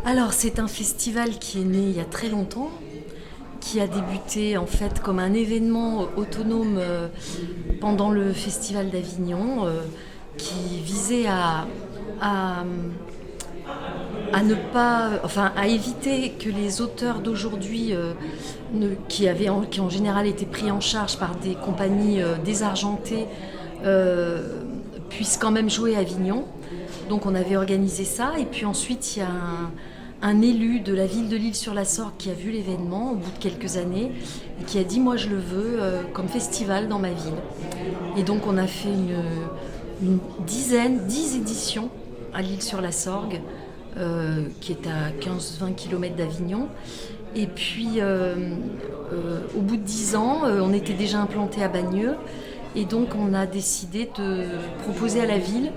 Alors, c'est un festival qui est né il y a très longtemps, qui a débuté en fait comme un événement autonome pendant le Festival d'Avignon, qui visait à, ne pas, enfin, à éviter que les auteurs d'aujourd'hui, qui en général été pris en charge par des compagnies désargentées, puissent quand même jouer à Avignon. Donc on avait organisé ça, et puis ensuite il y a un élu de la ville de L'Isle-sur-la-Sorgue qui a vu l'événement au bout de quelques années et qui a dit moi je le veux comme festival dans ma ville. Et donc on a fait une dizaine, 10 éditions à L'Isle-sur-la-Sorgue, qui est à 15-20 km d'Avignon. Et puis au bout de 10 ans, on était déjà implanté à Bagneux, et donc on a décidé de proposer à la ville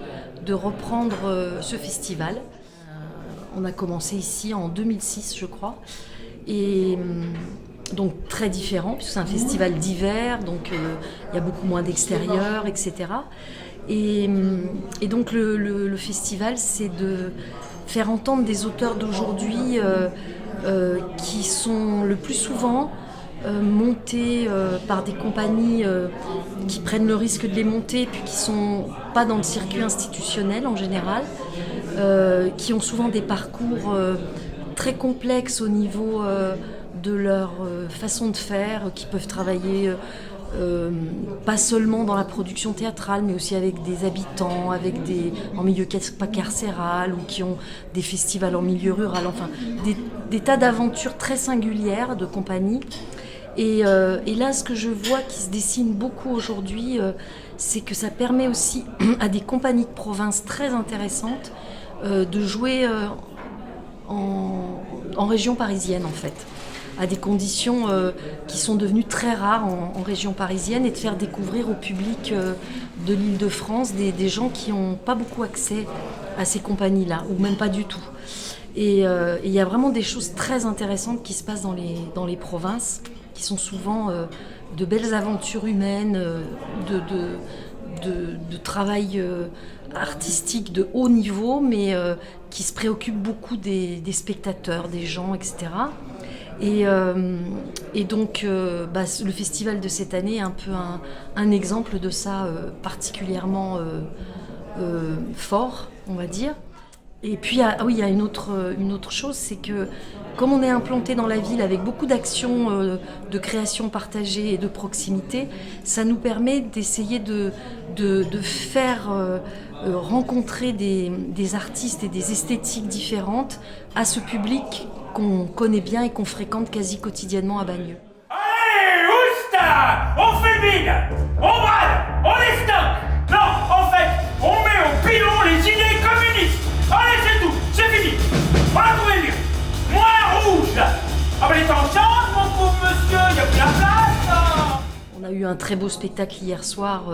de reprendre ce festival. On a commencé ici en 2006, je crois, et donc très différent, puisque c'est un festival d'hiver, donc il y a beaucoup moins d'extérieur, etc. Et donc le festival, c'est de faire entendre des auteurs d'aujourd'hui qui sont le plus souvent montés par des compagnies qui prennent le risque de les monter, puis qui ne sont pas dans le circuit institutionnel en général, qui ont souvent des parcours très complexes au niveau de leur façon de faire, qui peuvent travailler pas seulement dans la production théâtrale, mais aussi avec des habitants, en milieu pas carcéral, ou qui ont des festivals en milieu rural, enfin des tas d'aventures très singulières de compagnies. Et là, ce que je vois qui se dessine beaucoup aujourd'hui, c'est que ça permet aussi à des compagnies de province très intéressantes de jouer en région parisienne, en fait, à des conditions qui sont devenues très rares en région parisienne, et de faire découvrir au public de l'Île-de-France des gens qui n'ont pas beaucoup accès à ces compagnies-là, ou même pas du tout. Et il y a vraiment des choses très intéressantes qui se passent dans les provinces, qui sont souvent de belles aventures humaines, de travail artistique de haut niveau, mais qui se préoccupent beaucoup des spectateurs, des gens, etc. Et donc le festival de cette année est un peu un exemple de ça, particulièrement fort, on va dire. Et puis il y a une autre chose, c'est que comme on est implanté dans la ville avec beaucoup d'actions de création partagée et de proximité, ça nous permet d'essayer de faire rencontrer des artistes et des esthétiques différentes à ce public qu'on connaît bien et qu'on fréquente quasi quotidiennement à Bagneux. Allez, oust! On fulmine! On brade! On les stocke! Non, en fait, on met au pilon les idées communistes! Allez, c'est tout! C'est fini! On a trouvé mieux! Moins rouge, là! Ah ben les temps changent, mon pauvre monsieur! Il n'y a plus la place, là! On a eu un très beau spectacle hier soir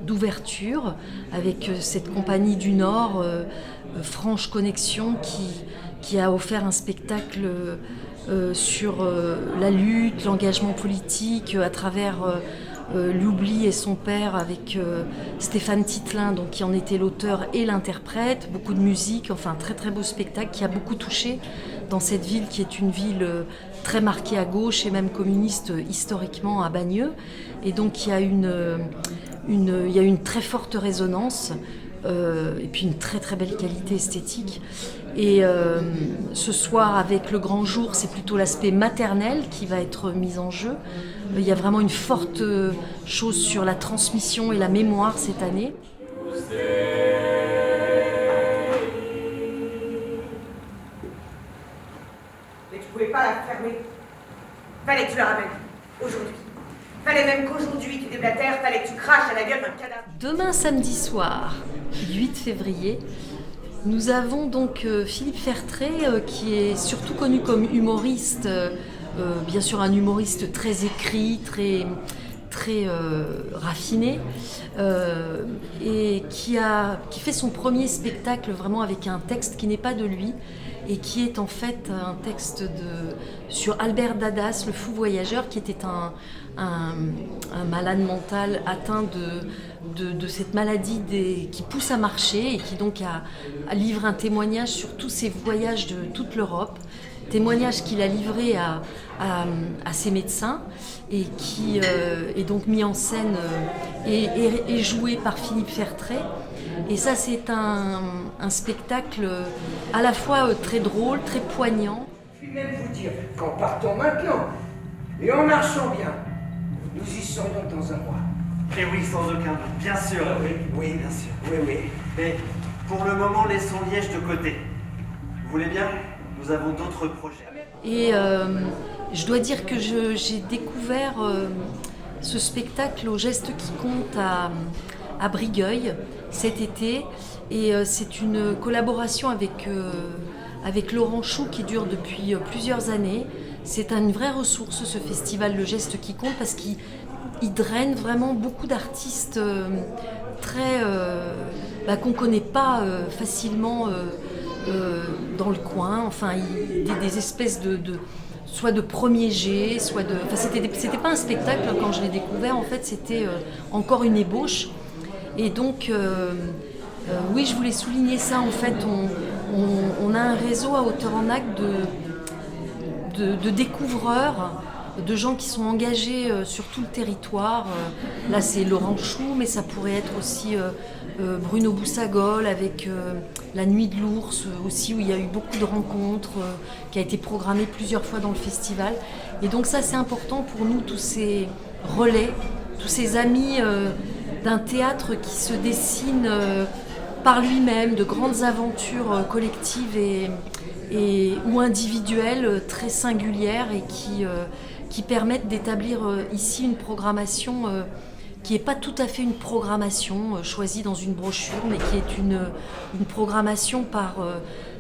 d'ouverture avec cette compagnie du Nord, Franche Connexion, qui a offert un spectacle sur la lutte, l'engagement politique à travers L'Oubli et son père, avec Stéphane Titelin, donc, qui en était l'auteur et l'interprète, beaucoup de musique, enfin très très beau spectacle qui a beaucoup touché dans cette ville qui est une ville très marquée à gauche et même communiste historiquement à Bagneux. Et donc il y a une très forte résonance et puis une très très belle qualité esthétique. Et ce soir, avec le grand jour, c'est plutôt l'aspect maternel qui va être mis en jeu. Il y a vraiment une forte chose sur la transmission et la mémoire cette année. Mais tu pouvais pas la fermer. Fallait que tu la ramènes. Aujourd'hui. Fallait même qu'aujourd'hui tu déblatères, fallait que tu craches à la gueule d'un cadavre. Demain samedi soir, 8 février, nous avons donc Philippe Fertré, qui est surtout connu comme humoriste, bien sûr un humoriste très écrit, très raffiné, et qui fait son premier spectacle vraiment avec un texte qui n'est pas de lui, et qui est en fait un texte sur Albert Dadas, le fou voyageur, qui était un malade mental atteint de cette maladie qui pousse à marcher et qui donc livre un témoignage sur tous ses voyages de toute l'Europe, témoignage qu'il a livré à ses médecins et qui est donc mis en scène et joué par Philippe Fertret. Et ça, c'est un spectacle à la fois très drôle, très poignant. Je vais même vous dire qu'en partant maintenant et en marchant bien, nous y serions dans un mois. Et oui, sans aucun doute, bien sûr. Oui, bien sûr. Oui. Mais pour le moment, laissons Liège de côté. Vous voulez bien? Nous avons d'autres projets. Et je dois dire que j'ai découvert ce spectacle au geste qui compte à Brigueuil cet été. Et c'est une collaboration avec Laurent Chou qui dure depuis plusieurs années. C'est une vraie ressource, ce festival Le Geste qui compte, parce qu'il draine vraiment beaucoup d'artistes qu'on ne connaît pas facilement dans le coin. Enfin, des espèces soit de premier jet, soit de... Enfin, c'était pas un spectacle quand je l'ai découvert, en fait, c'était encore une ébauche. Et donc, oui, je voulais souligner ça. En fait, on a un réseau à Hauteur-en-Acq de découvreurs, de gens qui sont engagés sur tout le territoire. Là, c'est Laurent Chou, mais ça pourrait être aussi Bruno Boussagol avec La Nuit de l'Ours, aussi, où il y a eu beaucoup de rencontres, qui a été programmée plusieurs fois dans le festival. Et donc ça, c'est important pour nous, tous ces relais, tous ces amis d'un théâtre qui se dessine par lui-même, de grandes aventures collectives ou individuelles très singulières et qui permettent d'établir ici une programmation qui n'est pas tout à fait une programmation choisie dans une brochure, mais qui est une programmation par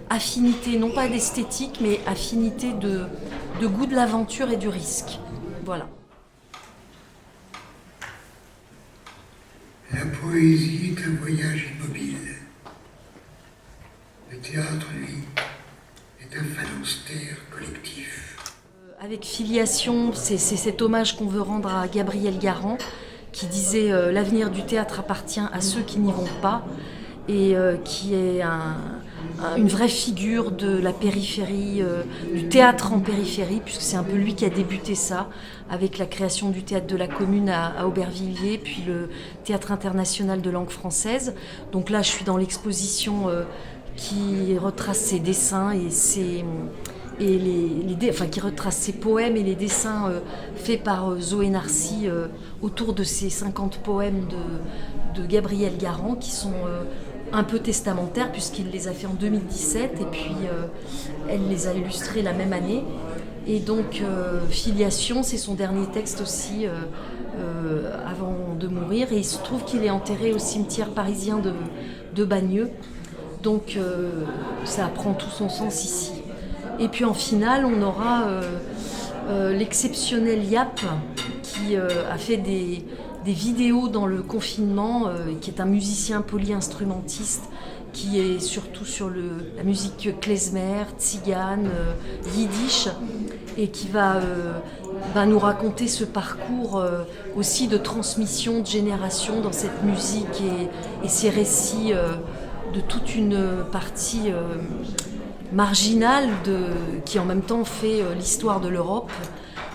affinité, non pas d'esthétique, mais affinité de goût de l'aventure et du risque. Voilà. La poésie est un voyage immobile. Le théâtre, lui, est un phalanstère collectif. Avec Filiation, c'est cet hommage qu'on veut rendre à Gabriel Garand, qui disait « L'avenir du théâtre appartient à ceux qui n'y vont pas », et qui est une vraie figure de la périphérie, du théâtre en périphérie, puisque c'est un peu lui qui a débuté ça, avec la création du théâtre de la Commune à Aubervilliers, puis le Théâtre international de langue française. Donc là, je suis dans l'exposition qui retrace ses dessins qui retrace ses poèmes et les dessins faits par Zoé Narcy autour de ces 50 poèmes de Gabriel Garand, qui sont un peu testamentaires, puisqu'il les a fait en 2017 et puis elle les a illustrés la même année. Et donc Filiation, c'est son dernier texte aussi avant de mourir, et il se trouve qu'il est enterré au cimetière parisien de Bagneux. Donc ça prend tout son sens ici. Et puis en finale, on aura l'exceptionnel Yap, qui a fait des vidéos dans le confinement, qui est un musicien polyinstrumentiste, qui est surtout sur la musique klezmer, tzigane, yiddish, et qui va nous raconter ce parcours aussi de transmission de génération dans cette musique et ces récits de toute une partie marginale qui en même temps fait l'histoire de l'Europe.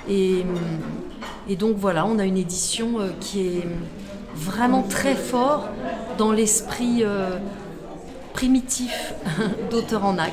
Et donc voilà, on a une édition qui est vraiment très fort dans l'esprit primitif d'Hauteur-en-Acq.